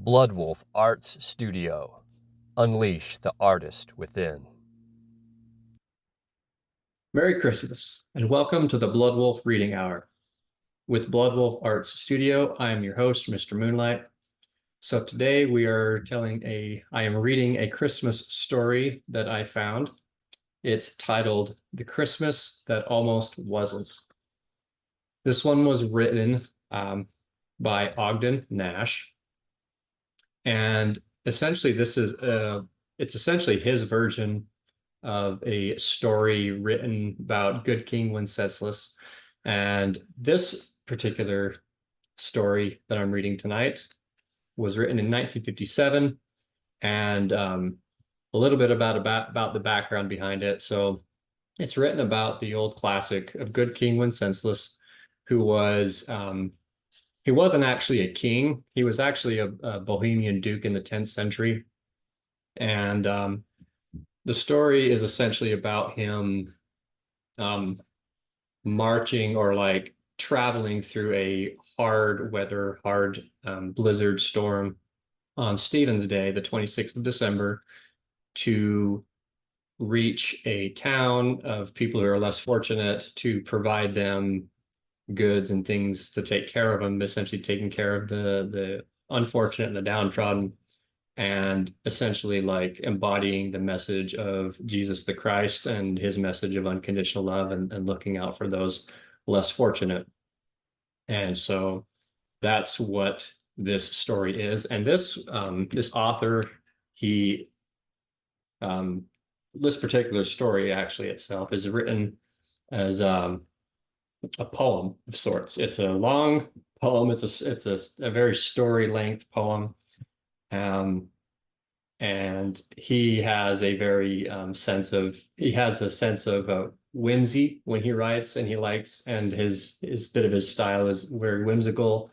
Bloodwolf Arts Studio. Unleash the artist within. Merry Christmas, and welcome to the Bloodwolf Reading Hour. With Bloodwolf Arts Studio, I am your host, Mr. Moonlight. So today I am reading a Christmas story that I found. It's titled The Christmas That Almost Wasn't. This one was written by Ogden Nash. And essentially it's essentially his version of a story written about good King Wenceslas. And this particular story that I'm reading tonight was written in 1957, and a little bit about the background behind it. So it's written about the old classic of good King Wenceslas, who was he wasn't actually a king. He was actually a Bohemian duke in the 10th century. And the story is essentially about him marching or like traveling through a hard blizzard storm on Stephen's Day, the 26th of December, to reach a town of people who are less fortunate, to provide them goods and things to take care of them, essentially taking care of the unfortunate and the downtrodden, and essentially like embodying the message of Jesus the Christ and his message of unconditional love and looking out for those less fortunate. And so that's what this story is. And this author, he this particular story actually itself is written as a poem of sorts. It's a long poem. It's a very story length poem. And he has a very sense of whimsy when he writes, and his bit of his style is very whimsical,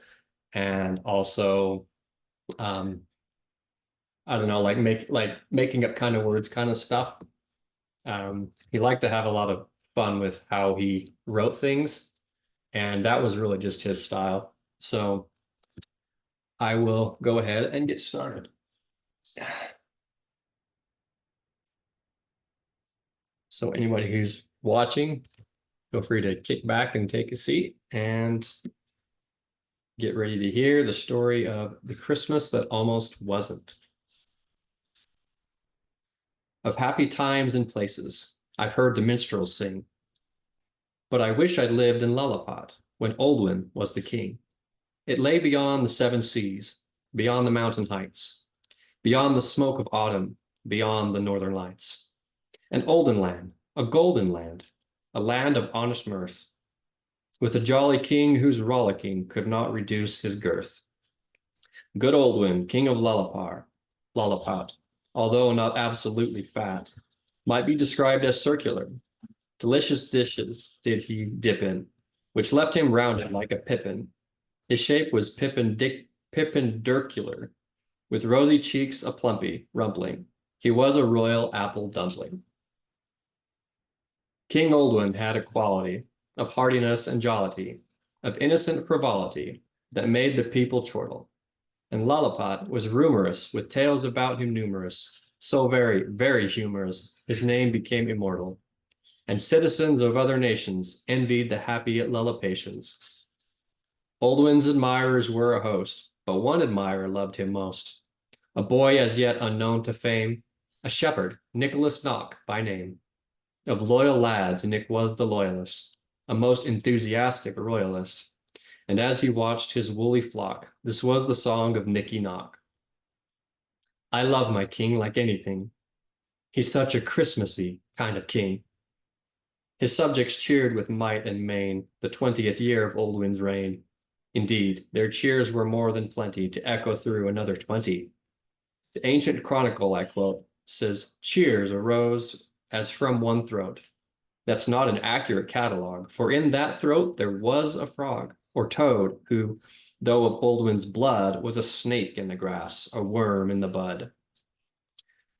and also I don't know, making up kind of words kind of stuff. He liked to have a lot of fun with how he wrote things, and that was really just his style. So I will go ahead and get started. So anybody who's watching, feel free to kick back and take a seat and get ready to hear the story of the Christmas that almost wasn't. Of happy times and places, I've heard the minstrels sing. But I wish I'd lived in Lullapot when Oldwin was the king. It lay beyond the seven seas, beyond the mountain heights, beyond the smoke of autumn, beyond the northern lights. An olden land, a golden land, a land of honest mirth, with a jolly king whose rollicking could not reduce his girth. Good Oldwin, king of Lullapot, although not absolutely fat, might be described as circular. Delicious dishes did he dip in, which left him rounded like a pippin. His shape was pippindircular, with rosy cheeks a plumpy, rumpling. He was a royal apple dumpling. King Oldwin had a quality of heartiness and jollity, of innocent frivolity, that made the people chortle. And Lullapot was rumorous, with tales about him numerous, so very, very humorous, his name became immortal. And citizens of other nations envied the happy Lullapatians. Oldwin's admirers were a host, but one admirer loved him most. A boy as yet unknown to fame, a shepherd, Nicholas Knock by name. Of loyal lads, Nick was the loyalist, a most enthusiastic royalist. And as he watched his woolly flock, this was the song of Nicky Knock. I love my king like anything. He's such a Christmassy kind of king. His subjects cheered with might and main the 20th year of Oldwin's reign. Indeed, their cheers were more than plenty to echo through another 20. The ancient chronicle, I quote, says, cheers arose as from one throat. That's not an accurate catalog, for in that throat there was a frog, or toad, who, though of Oldwin's blood, was a snake in the grass, a worm in the bud.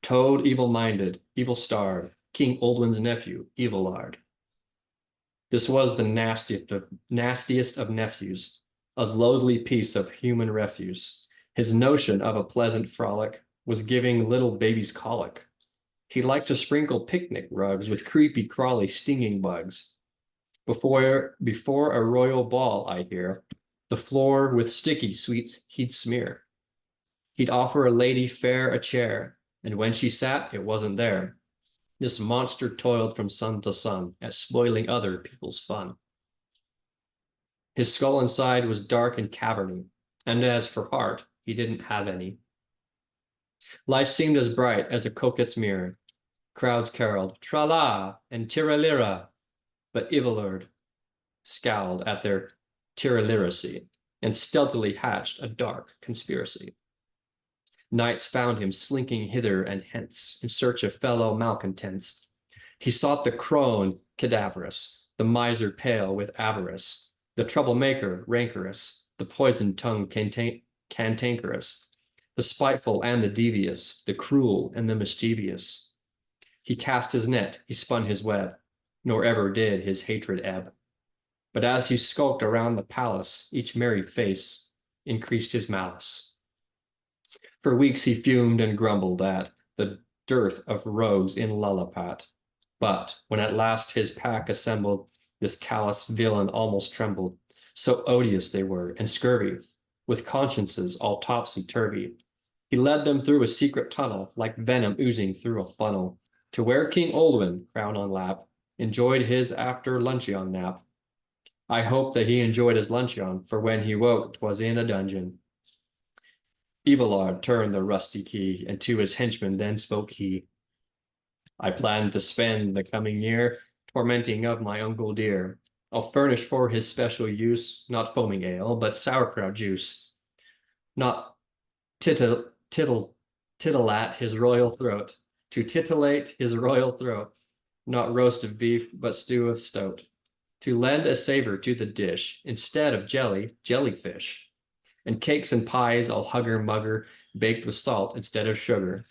Toad, evil-minded, evil-starred, King Oldwin's nephew, Evilard. This was the nastiest of nephews, a loathly piece of human refuse. His notion of a pleasant frolic was giving little babies colic. He liked to sprinkle picnic rugs with creepy, crawly, stinging bugs. Before a royal ball, I hear, the floor with sticky sweets he'd smear. He'd offer a lady fair a chair, and when she sat, it wasn't there. This monster toiled from sun to sun at spoiling other people's fun. His skull inside was dark and caverny, and as for heart, he didn't have any. Life seemed as bright as a coquette's mirror. Crowds caroled, tra-la and tiralira, but Evilord scowled at their tiraliracy and stealthily hatched a dark conspiracy. Knights found him slinking hither and hence in search of fellow malcontents. He sought the crone cadaverous, the miser pale with avarice, the troublemaker rancorous, the poisoned-tongued cantankerous, the spiteful and the devious, the cruel and the mischievous. He cast his net, he spun his web, nor ever did his hatred ebb. But as he skulked around the palace, each merry face increased his malice. For weeks he fumed and grumbled at the dearth of rogues in Lullapat. But when at last his pack assembled, this callous villain almost trembled. So odious they were, and scurvy, with consciences all topsy-turvy. He led them through a secret tunnel, like venom oozing through a funnel, to where King Olwyn, crown on lap, enjoyed his after luncheon nap. I hope that he enjoyed his luncheon, for when he woke, 'twas in a dungeon. Evilard turned the rusty key, and to his henchman then spoke he. I plan to spend the coming year tormenting of my uncle dear. I'll furnish for his special use, not foaming ale, but sauerkraut juice. Not tittle at his royal throat, to titillate his royal throat, not roast of beef, but stew of stoat, to lend a savor to the dish, instead of jelly, jellyfish, and cakes and pies all hugger-mugger, baked with salt instead of sugar.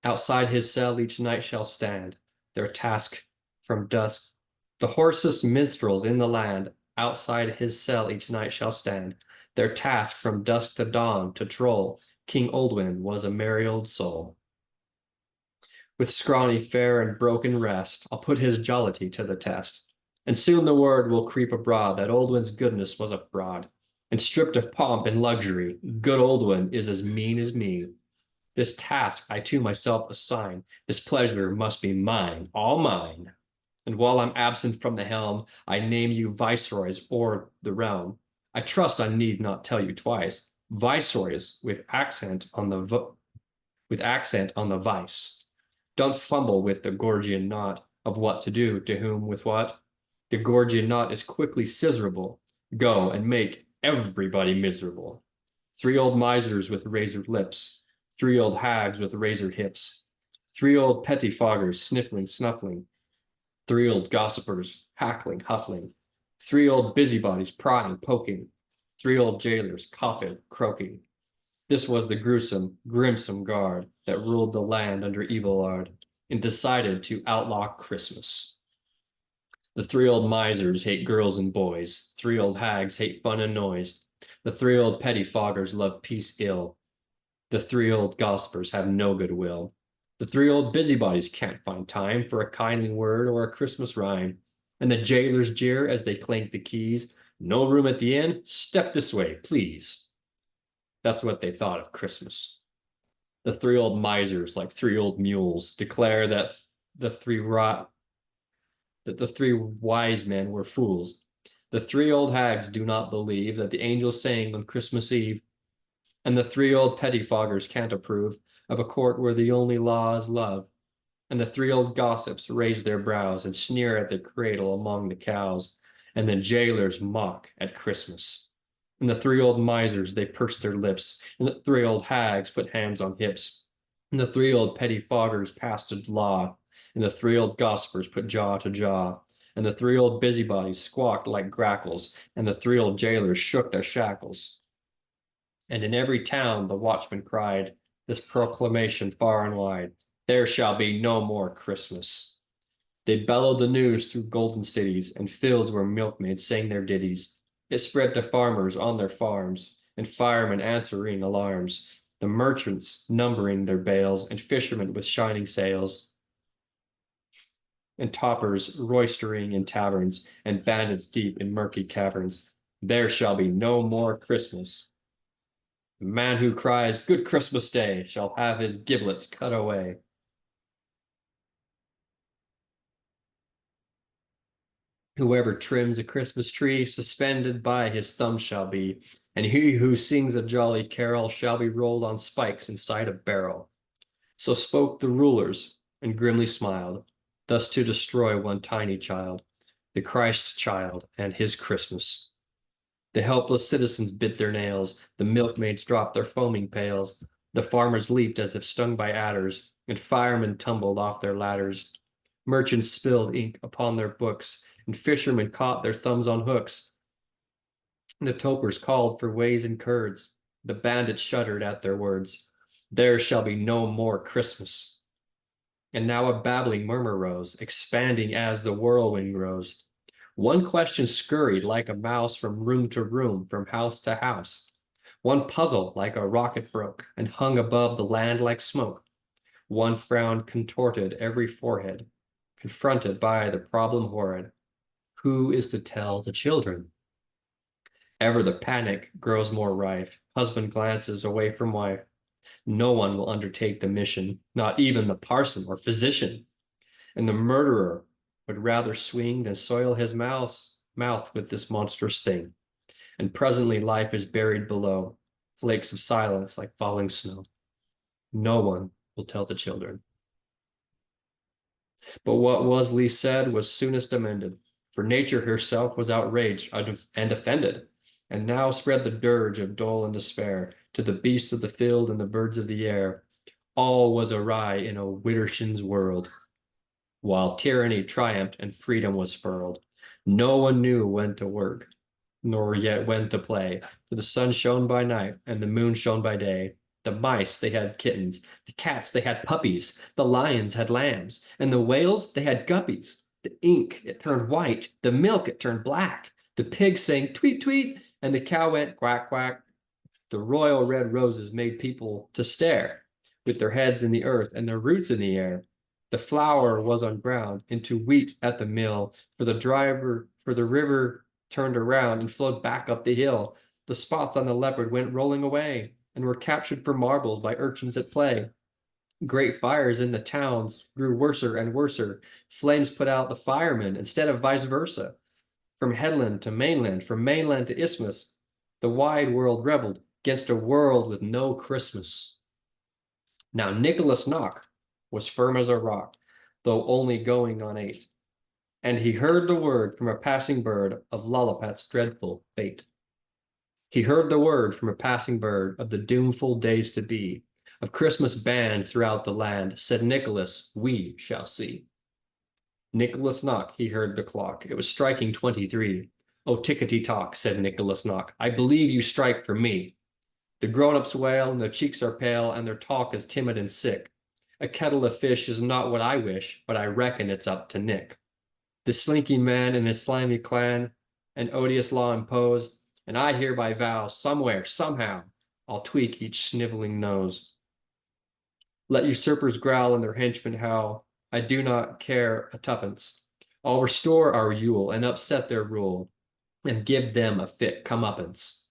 Outside his cell each night shall stand, their task from dusk. The hoarsest minstrels in the land, outside his cell each night shall stand, their task from dusk to dawn to troll. King Olwyn was a merry old soul. With scrawny fare and broken rest, I'll put his jollity to the test, and soon the word will creep abroad that Olwyn's goodness was a fraud, and stripped of pomp and luxury, good Olwyn is as mean as me. This task I to myself assign, this pleasure must be mine, all mine. And while I'm absent from the helm, I name you viceroys o'er the realm. I trust I need not tell you twice, viceroys with accent on the vice. Don't fumble with the Gorgian knot of what to do, to whom, with what. The Gorgian knot is quickly scissorable. Go and make everybody miserable. 3 old misers with razored lips, 3 old hags with razored hips, 3 old pettifoggers sniffling, snuffling, 3 old gossipers hackling, huffling, 3 old busybodies prying, poking, 3 old jailers coughing, croaking. This was the gruesome, grimsome guard that ruled the land under Evilard and decided to outlaw Christmas. The 3 old misers hate girls and boys, 3 old hags hate fun and noise, the 3 old pettifoggers love peace ill, the 3 old gossipers have no goodwill. The 3 old busybodies can't find time for a kindly word or a Christmas rhyme. And the jailers jeer as they clank the keys. No room at the inn? Step this way, please. That's what they thought of Christmas. The 3 old misers, like 3 old mules, declare that the three wise men were fools. The 3 old hags do not believe that the angels sang on Christmas Eve. And the 3 old pettifoggers can't approve of a court where the only law is love. And the 3 old gossips raise their brows and sneer at the cradle among the cows. And the jailers mock at Christmas. And the 3 old misers, they purse their lips. And the 3 old hags put hands on hips. And the 3 old pettifoggers passed a law. And the 3 old gossipers put jaw to jaw. And the 3 old busybodies squawked like grackles. And the 3 old jailers shook their shackles. And in every town the watchman cried this proclamation far and wide, there shall be no more Christmas. They bellowed the news through golden cities and fields where milkmaids sang their ditties. It spread to farmers on their farms, and firemen answering alarms, the merchants numbering their bales, and fishermen with shining sails, and toppers roistering in taverns, and bandits deep in murky caverns. There shall be no more Christmas. The man who cries, "Good Christmas Day," shall have his giblets cut away. Whoever trims a Christmas tree, suspended by his thumb shall be, and he who sings a jolly carol shall be rolled on spikes inside a barrel. So spoke the rulers, and grimly smiled, thus to destroy one tiny child, the Christ child and his Christmas. The helpless citizens bit their nails, the milkmaids dropped their foaming pails, the farmers leaped as if stung by adders, and firemen tumbled off their ladders. Merchants spilled ink upon their books, and fishermen caught their thumbs on hooks. The topers called for whey and curds. The bandits shuddered at their words. There shall be no more Christmas. And now a babbling murmur rose, expanding as the whirlwind grows. One question scurried like a mouse from room to room, from house to house. One puzzle like a rocket broke, and hung above the land like smoke. One frown contorted every forehead, confronted by the problem horrid. Who is to tell the children? Ever the panic grows more rife. Husband glances away from wife. No one will undertake the mission, not even the parson or physician. And the murderer would rather swing than soil his mouth with this monstrous thing. And presently life is buried below, flakes of silence like falling snow. No one will tell the children. But what was least said was soonest amended, for nature herself was outraged and offended, and now spread the dirge of dole and despair to the beasts of the field and the birds of the air. All was awry in a widdershins world, while tyranny triumphed and freedom was furled. No one knew when to work, nor yet when to play, for the sun shone by night and the moon shone by day. The mice, they had kittens. The cats, they had puppies. The lions had lambs. And the whales, they had guppies. The ink, it turned white. The milk, it turned black. The pig sang tweet, tweet. And the cow went quack, quack. The royal red roses made people to stare, with their heads in the earth and their roots in the air. The flour was on ground into wheat at the mill, for the river turned around and flowed back up the hill. The spots on the leopard went rolling away, and were captured for marbles by urchins at play. Great fires in the towns grew worser and worser. Flames put out the firemen instead of vice versa. From headland to mainland, from mainland to isthmus, the wide world rebelled against a world with no Christmas. Now Nicholas Knock was firm as a rock, though only going on 8. And he heard the word from a passing bird of Lollipat's dreadful fate. He heard the word from a passing bird of the doomful days to be, of Christmas banned throughout the land. Said Nicholas, we shall see. Nicholas Knock, he heard the clock. It was striking 23. Oh, tickety-tock, said Nicholas Knock, I believe you strike for me. The grown-ups wail, and their cheeks are pale, and their talk is timid and sick. A kettle of fish is not what I wish, but I reckon it's up to Nick. The slinky man and his slimy clan, an odious law imposed, and I hereby vow, somewhere, somehow, I'll tweak each sniveling nose. Let usurpers growl and their henchmen howl. I do not care a tuppence. I'll restore our Yule and upset their rule, and give them a fit comeuppance.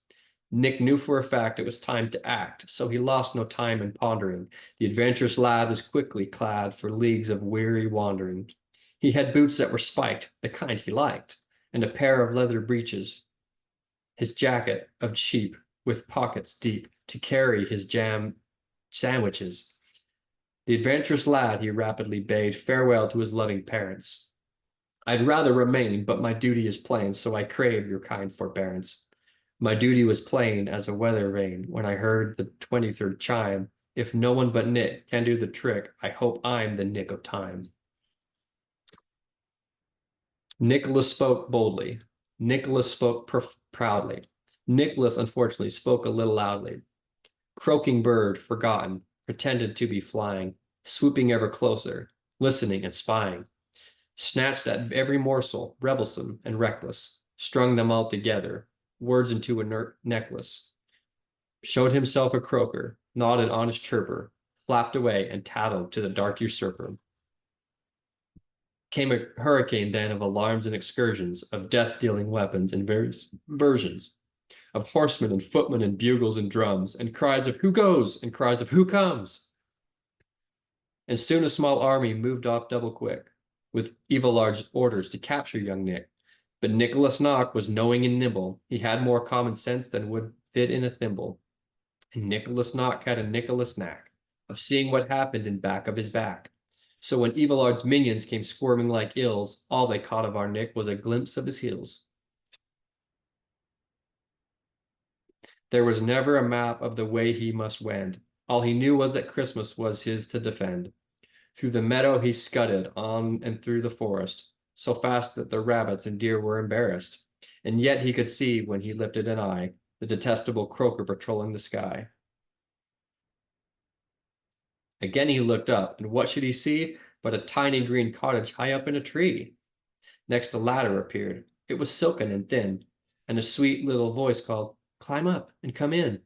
Nick knew for a fact it was time to act, so he lost no time in pondering. The adventurous lad was quickly clad for leagues of weary wandering. He had boots that were spiked, the kind he liked, and a pair of leather breeches. His jacket of cheap, with pockets deep, to carry his jam sandwiches. The adventurous lad, he rapidly bade farewell to his loving parents. I'd rather remain, but my duty is plain, so I crave your kind forbearance. My duty was plain as a weather vane when I heard the 23rd chime. If no one but Nick can do the trick, I hope I'm the Nick of time. Nicholas spoke boldly. Nicholas spoke proudly. Nicholas, unfortunately, spoke a little loudly. Croaking bird, forgotten, pretended to be flying, swooping ever closer, listening and spying. Snatched at every morsel, rebelsome and reckless, strung them all together, words into a necklace, showed himself a croaker, gnawed an honest chirper, flapped away and tattled to the dark usurper. Came a hurricane then of alarms and excursions, of death-dealing weapons in various versions, of horsemen and footmen and bugles and drums, and cries of who goes and cries of who comes. And soon a small army moved off double quick, with Evelard's orders to capture young Nick. But Nicholas Knock was knowing and nimble. He had more common sense than would fit in a thimble. And Nicholas Knock had a Nicholas knack of seeing what happened in back of his back. So when Evelard's minions came squirming like ills, all they caught of our Nick was a glimpse of his heels. There was never a map of the way he must wend. All he knew was that Christmas was his to defend. Through the meadow he scudded, on and through the forest, so fast that the rabbits and deer were embarrassed. And yet he could see, when he lifted an eye, the detestable croaker patrolling the sky. Again he looked up, and what should he see but a tiny green cottage high up in a tree? Next a ladder appeared. It was silken and thin, and a sweet little voice called, "Climb up and come in."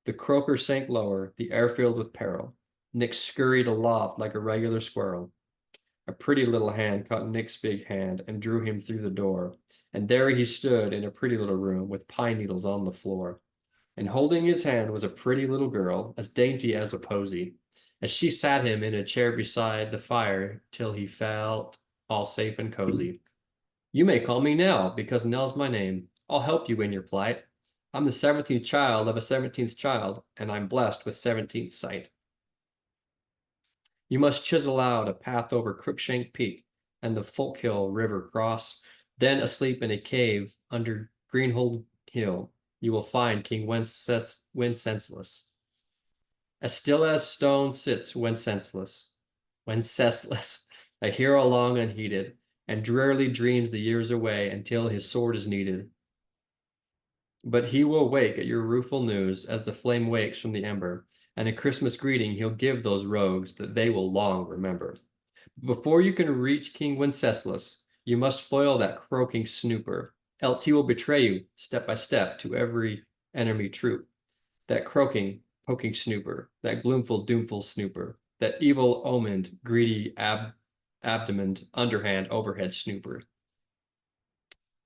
The croaker sank lower, the air filled with peril. Nick scurried aloft like a regular squirrel. A pretty little hand caught Nick's big hand and drew him through the door, and there he stood in a pretty little room with pine needles on the floor. And holding his hand was a pretty little girl, as dainty as a posy, as she sat him in a chair beside the fire till he felt all safe and cozy. "You may call me Nell, because Nell's my name. I'll help you in your plight. I'm the 17th child of a 17th child, and I'm blessed with 17th sight. You must chisel out a path over Crookshank Peak and the Folkhill River cross. Then, asleep in a cave under Greenhold Hill, you will find King Wenceslus. As still as stone sits Wenceslus, a hero long unheeded, and drearily dreams the years away until his sword is needed. But he will wake at your rueful news as the flame wakes from the ember, and a Christmas greeting he'll give those rogues that they will long remember. Before you can reach King Wenceslus, you must foil that croaking snooper, else he will betray you step by step to every enemy troop. That croaking, poking snooper, that gloomful, doomful snooper, that evil-omened, greedy, abdomened, underhand, overhead snooper.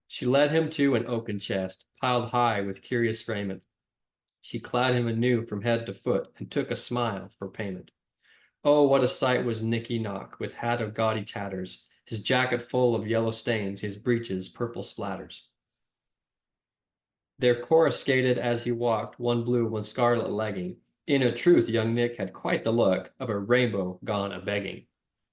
She led him to an oaken chest, piled high with curious raiment. She clad him anew from head to foot, and took a smile for payment. Oh, what a sight was Nicky Knock, with hat of gaudy tatters, his jacket full of yellow stains, his breeches purple splatters. Their coruscated as he walked, one blue, one scarlet legging. In a truth, young Nick had quite the look of a rainbow gone a-begging.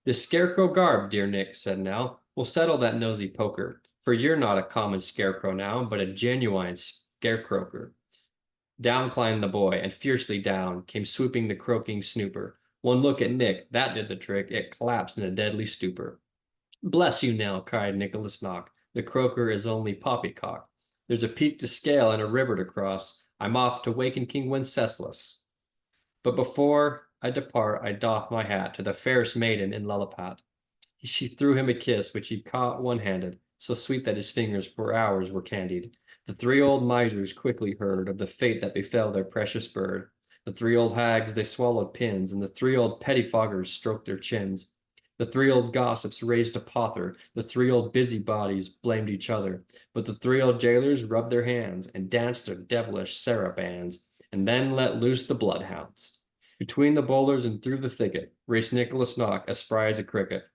"This scarecrow garb, dear Nick," said Nell, "will settle that nosy poker, for you're not a common scarecrow now, but a genuine scarecroaker." Down climbed the boy, and fiercely down came swooping the croaking snooper. One look at Nick, that did the trick. It collapsed in a deadly stupor. "Bless you, Nell," cried Nicholas Knock. "The croaker is only poppycock. There's a peak to scale and a river to cross. I'm off to waken King Wenceslus. But before I depart, I doff my hat to the fairest maiden in Lilliput." She threw him a kiss, which he caught one-handed, so sweet that his fingers for hours were candied. The three old misers quickly heard of the fate that befell their precious bird. The three old hags, they swallowed pins, and the three old pettifoggers stroked their chins. The three old gossips raised a pother, the three old busybodies blamed each other, but the three old jailers rubbed their hands and danced their devilish sarabands, and then let loose the bloodhounds. Between the boulders and through the thicket raced Nicholas Knock as spry as a cricket,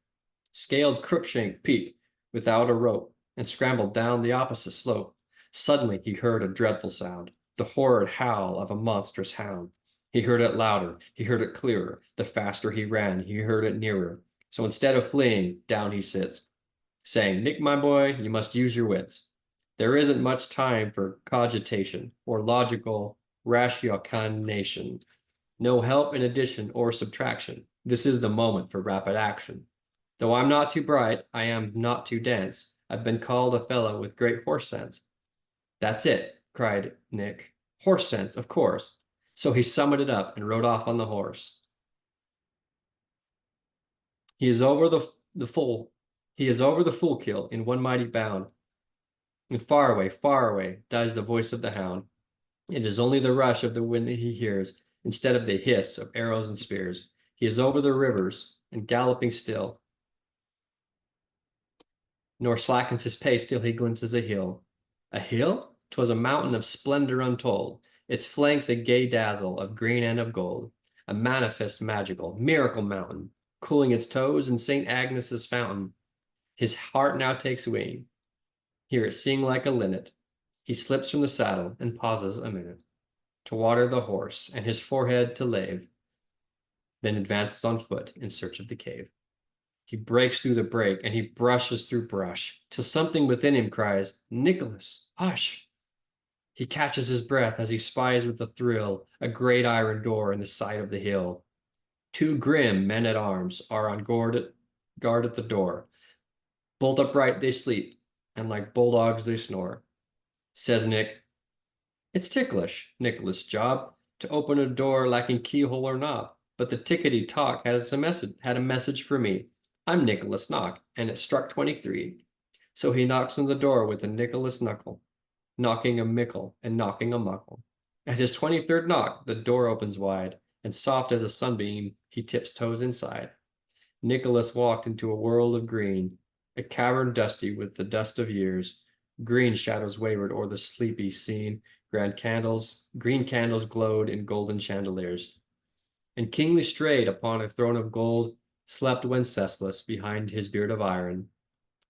scaled Crookshank Peak without a rope, and scrambled down the opposite slope. Suddenly he heard a dreadful sound, the horrid howl of a monstrous hound. He heard it louder, he heard it clearer. The faster he ran, he heard it nearer. So instead of fleeing, down he sits, saying, "Nick, my boy, you must use your wits. There isn't much time for cogitation or logical ratiocination. No help in addition or subtraction. This is the moment for rapid action. Though I'm not too bright, I am not too dense. I've been called a fellow with great horse sense." "That's it," cried Nick. "Horse sense, of course." So he summed it up and rode off on the horse. He is over the Foolkill in one mighty bound. And far away, dies the voice of the hound. It is only the rush of the wind that he hears, instead of the hiss of arrows and spears. He is over the rivers and galloping still, nor slackens his pace till he glimpses a hill. A hill? 'Twas a mountain of splendor untold, its flanks a gay dazzle of green and of gold, a manifest magical, miracle mountain, cooling its toes in St. Agnes's fountain. His heart now takes wing. Hear it sing like a linnet. He slips from the saddle and pauses a minute to water the horse and his forehead to lave, then advances on foot in search of the cave. He breaks through the brake and he brushes through brush till something within him cries, "Nicholas, hush!" He catches his breath as he spies with a thrill a great iron door in the side of the hill. Two grim men at arms are on guard at the door. Bolt upright they sleep, and like bulldogs they snore. Says Nick, "It's ticklish, Nicholas' job, to open a door lacking keyhole or knob, but the tickety talk had a message for me. I'm Nicholas Knock, and it struck 23. So he knocks on the door with a Nicholas knuckle, knocking a mickle and knocking a muckle. At his 23rd knock, the door opens wide, and soft as a sunbeam, he tips toes inside. Nicholas walked into a world of green, a cavern dusty with the dust of years. Green shadows wavered o'er the sleepy scene. Green candles glowed in golden chandeliers. And kingly straight upon a throne of gold slept Wenceslas behind his beard of iron.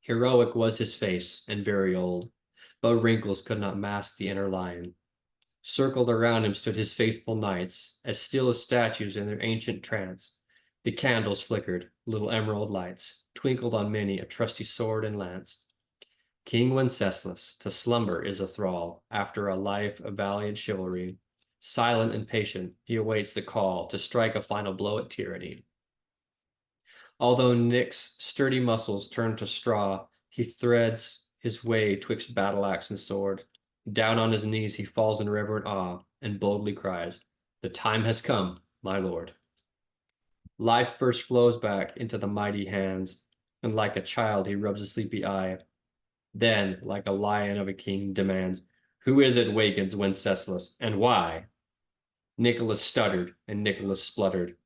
Heroic was his face, and very old, but wrinkles could not mask the inner lion. Circled around him stood his faithful knights, as still as statues in their ancient trance. The candles flickered, little emerald lights twinkled on many a trusty sword and lance. King Wenceslas to slumber is a thrall, after a life of valiant chivalry. Silent and patient, he awaits the call to strike a final blow at tyranny. Although Nick's sturdy muscles turn to straw, he threads his way twixt battle axe and sword. Down on his knees he falls in reverent awe and boldly cries, "The time has come, my lord." Life first flows back into the mighty hands, and like a child he rubs a sleepy eye. Then, like a lion of a king, demands, "Who is it wakens Wenceslas, and why?" Nicholas stuttered, and Nicholas spluttered.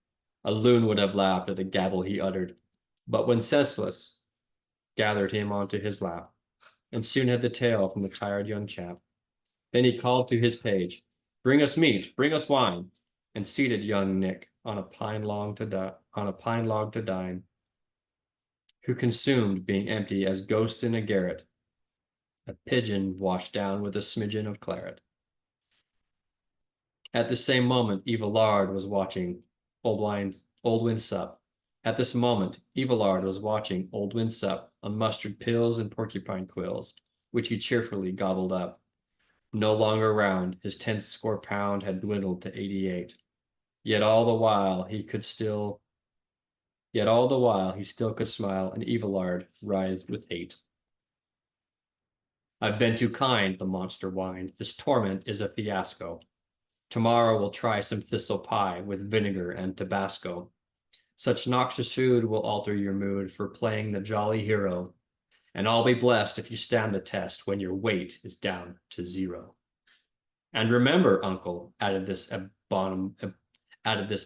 A loon would have laughed at the gabble he uttered, but Wenceslas gathered him onto his lap, and soon had the tale from the tired young chap. Then he called to his page, "Bring us meat, bring us wine," and seated young Nick on a pine log to dine, who consumed, being empty as ghosts in a garret, a pigeon washed down with a smidgen of claret. At the same moment, Evelard was watching Old Win sup. At this moment, Evelard was watching Old Win sup on mustard pills and porcupine quills, which he cheerfully gobbled up. No longer round, his 10 score pound had dwindled to 88. Yet all the while he still could smile, and Evelard writhed with hate. "I've been too kind," the monster whined. "This torment is a fiasco. Tomorrow we'll try some thistle pie with vinegar and Tabasco. Such noxious food will alter your mood for playing the jolly hero, and I'll be blessed if you stand the test when your weight is down to 0. And remember, uncle," added this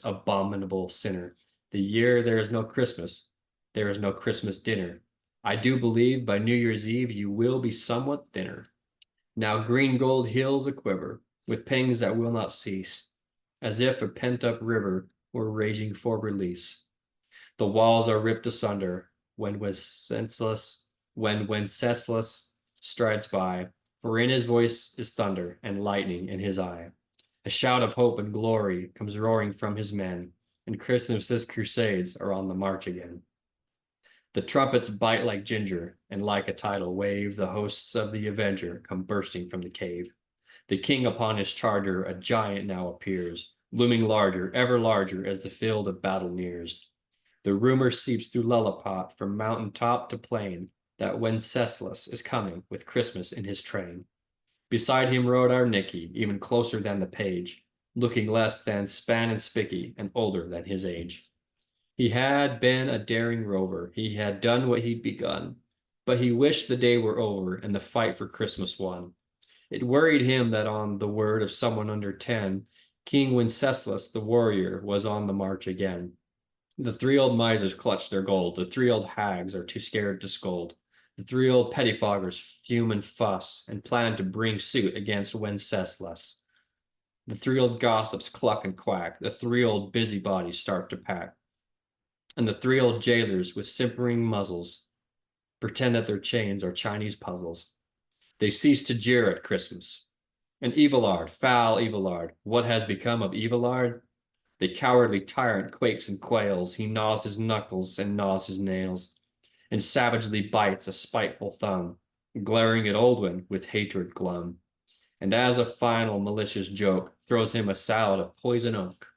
abominable sinner, "the year there is no Christmas dinner. I do believe by New Year's Eve you will be somewhat thinner. Now green gold hills aquiver with pangs that will not cease, as if a pent-up river were raging for release. The walls are ripped asunder when Wenceslas strides by, for in his voice is thunder and lightning in his eye. A shout of hope and glory comes roaring from his men, and Christmas's crusades are on the march again. The trumpets bite like ginger, and like a tidal wave, the hosts of the Avenger come bursting from the cave. The king upon his charger, a giant now appears, looming larger, ever larger as the field of battle nears. The rumor seeps through Lullapot from mountain top to plain that Wenceslas is coming with Christmas in his train. Beside him rode our Nicky, even closer than the page, looking less than span and spicky and older than his age. He had been a daring rover. He had done what he'd begun. but he wished the day were over and the fight for Christmas won. It worried him that on the word of someone under 10, King Wenceslas the warrior was on the march again. The three old misers clutch their gold. The three old hags are too scared to scold. The three old pettifoggers fume and fuss and plan to bring suit against Wenceslas. The three old gossips cluck and quack. The three old busybodies start to pack. And the three old jailers with simpering muzzles pretend that their chains are Chinese puzzles. They cease to jeer at Christmas. And Evilard, foul Evilard, what has become of Evilard? The cowardly tyrant quakes and quails. He gnaws his knuckles and gnaws his nails, and savagely bites a spiteful thumb, glaring at Oldwin with hatred glum. And as a final malicious joke, throws him a salad of poison oak,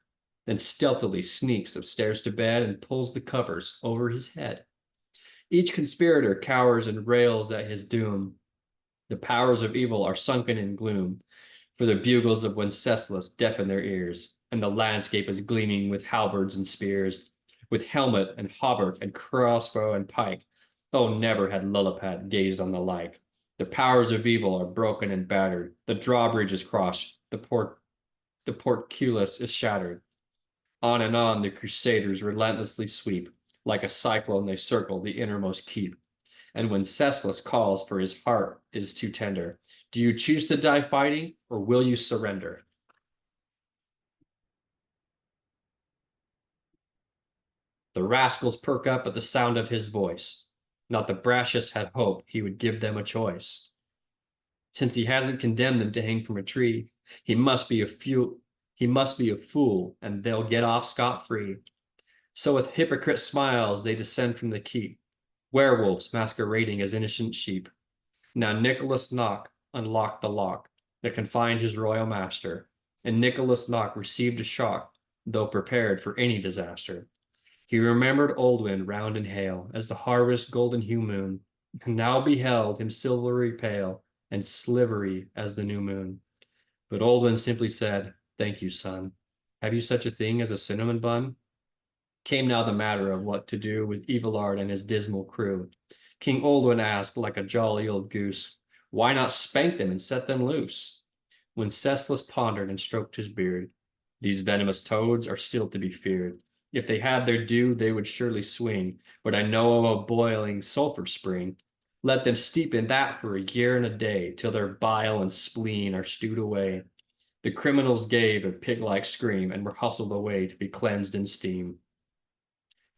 then stealthily sneaks upstairs to bed and pulls the covers over his head. Each conspirator cowers and rails at his doom. The powers of evil are sunken in gloom, for the bugles of Wenceslas deafen their ears, and the landscape is gleaming with halberds and spears, with helmet and hauberk and crossbow and pike. Oh, never had Lilliput gazed on the like. The powers of evil are broken and battered. The drawbridge is crushed. The portcullis is shattered. On and on the crusaders relentlessly sweep. Like a cyclone, they circle the innermost keep. And when Wenceslas calls, for his heart is too tender, do you choose to die fighting, or will you surrender? The rascals perk up at the sound of his voice. Not the brashest had hope he would give them a choice. Since he hasn't condemned them to hang from a tree, he must be a fool, and they'll get off scot-free. So with hypocrite smiles they descend from the keep, werewolves masquerading as innocent sheep. Now Nicholas Knock unlocked the lock that confined his royal master, and Nicholas Knock received a shock, though prepared for any disaster. He remembered Oldwin round and hale as the harvest golden hue moon, and now beheld him silvery pale and slivery as the new moon. But Oldwin simply said, "Thank you, son. Have you such a thing as a cinnamon bun?" Came now the matter of what to do with Evilard and his dismal crew. King Oldwin asked, like a jolly old goose, why not spank them and set them loose? Wenceslas pondered and stroked his beard. These venomous toads are still to be feared. If they had their due, they would surely swing, but I know of a boiling sulphur spring. Let them steep in that for a year and a day, till their bile and spleen are stewed away. The criminals gave a pig-like scream and were hustled away to be cleansed in steam.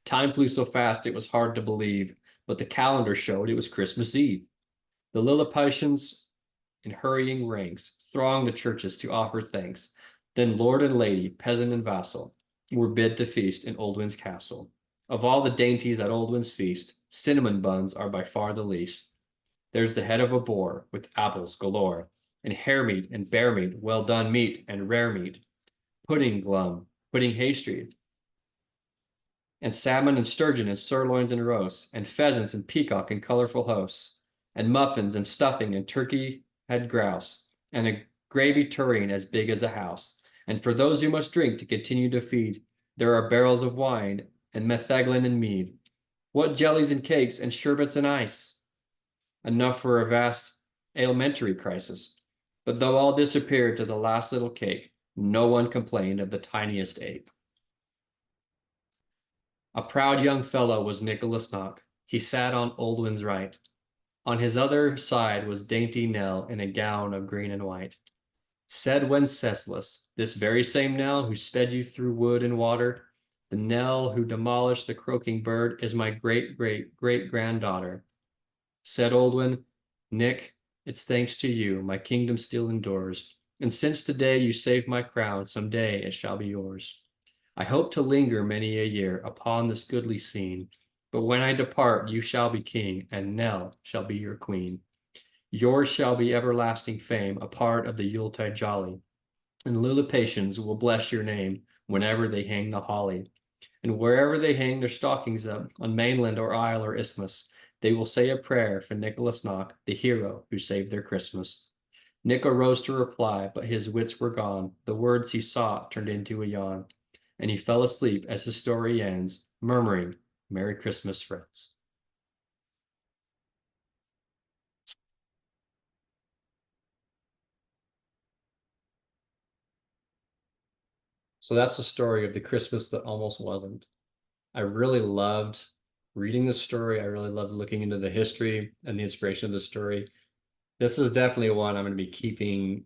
Time flew so fast it was hard to believe, but the calendar showed it was Christmas Eve. The Lilliputians in hurrying ranks thronged the churches to offer thanks. Then lord and lady, peasant and vassal, were bid to feast in Oldwin's castle. Of all the dainties at Oldwin's feast, cinnamon buns are by far the least. There's the head of a boar with apples galore, and hare meat and bear meat, well done meat and rare meat, pudding glum, pudding haystreet, and salmon and sturgeon and sirloins and roasts, and pheasants and peacock in colorful hosts, and muffins and stuffing and turkey head grouse, and a gravy tureen as big as a house. And for those who must drink to continue to feed, there are barrels of wine and metheglin and mead. What jellies and cakes and sherbets and ice! Enough for a vast alimentary crisis. But though all disappeared to the last little cake, no one complained of the tiniest ache. A proud young fellow was Nicholas Knock. He sat on Oldwin's right. On his other side was dainty Nell in a gown of green and white. Said Wenceslas, this very same Nell who sped you through wood and water, the Nell who demolished the croaking bird, is my great-great-great-granddaughter. Said Oldwin, Nick, it's thanks to you, my kingdom still endures, and since today you saved my crown, some day it shall be yours. I hope to linger many a year upon this goodly scene, but when I depart you shall be king, and Nell shall be your queen. Yours shall be everlasting fame, a part of the Yuletide jolly, and Lilliputians will bless your name whenever they hang the holly. And wherever they hang their stockings up, on mainland or isle or isthmus, they will say a prayer for Nicholas Knock, the hero who saved their Christmas. Nick arose to reply, but his wits were gone. The words he sought turned into a yawn, and he fell asleep as his story ends, murmuring, Merry Christmas, friends. So that's the story of the Christmas that almost wasn't. I really loved reading the story. I really loved looking into the history and the inspiration of the story. This is definitely one I'm going to be keeping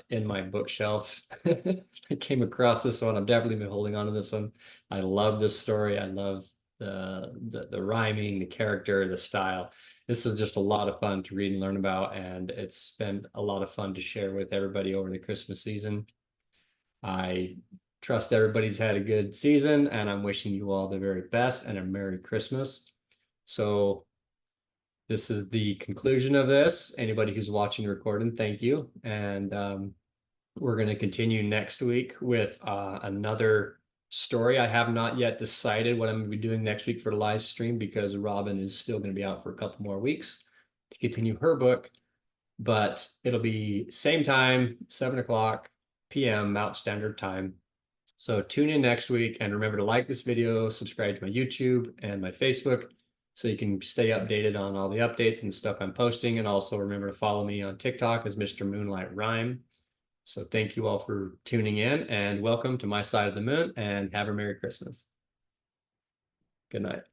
in my bookshelf. I came across this one. I've definitely been holding on to this one. I love this story. I love the rhyming, the character, the style. This is just a lot of fun to read and learn about, and it's been a lot of fun to share with everybody over the Christmas season. I trust everybody's had a good season, and I'm wishing you all the very best and a Merry Christmas. So this is the conclusion of this. Anybody who's watching the recording, thank you. And we're going to continue next week with another story. I have not yet decided what I'm going to be doing next week for the live stream because Robin is still going to be out for a couple more weeks to continue her book. But it'll be same time, 7 o'clock p.m. Mountain Standard Time. So tune in next week and remember to like this video, subscribe to my YouTube and my Facebook so you can stay updated on all the updates and stuff I'm posting. And also remember to follow me on TikTok as Mr. Moonlight Rhyme. So thank you all for tuning in and welcome to my side of the moon and have a Merry Christmas. Good night.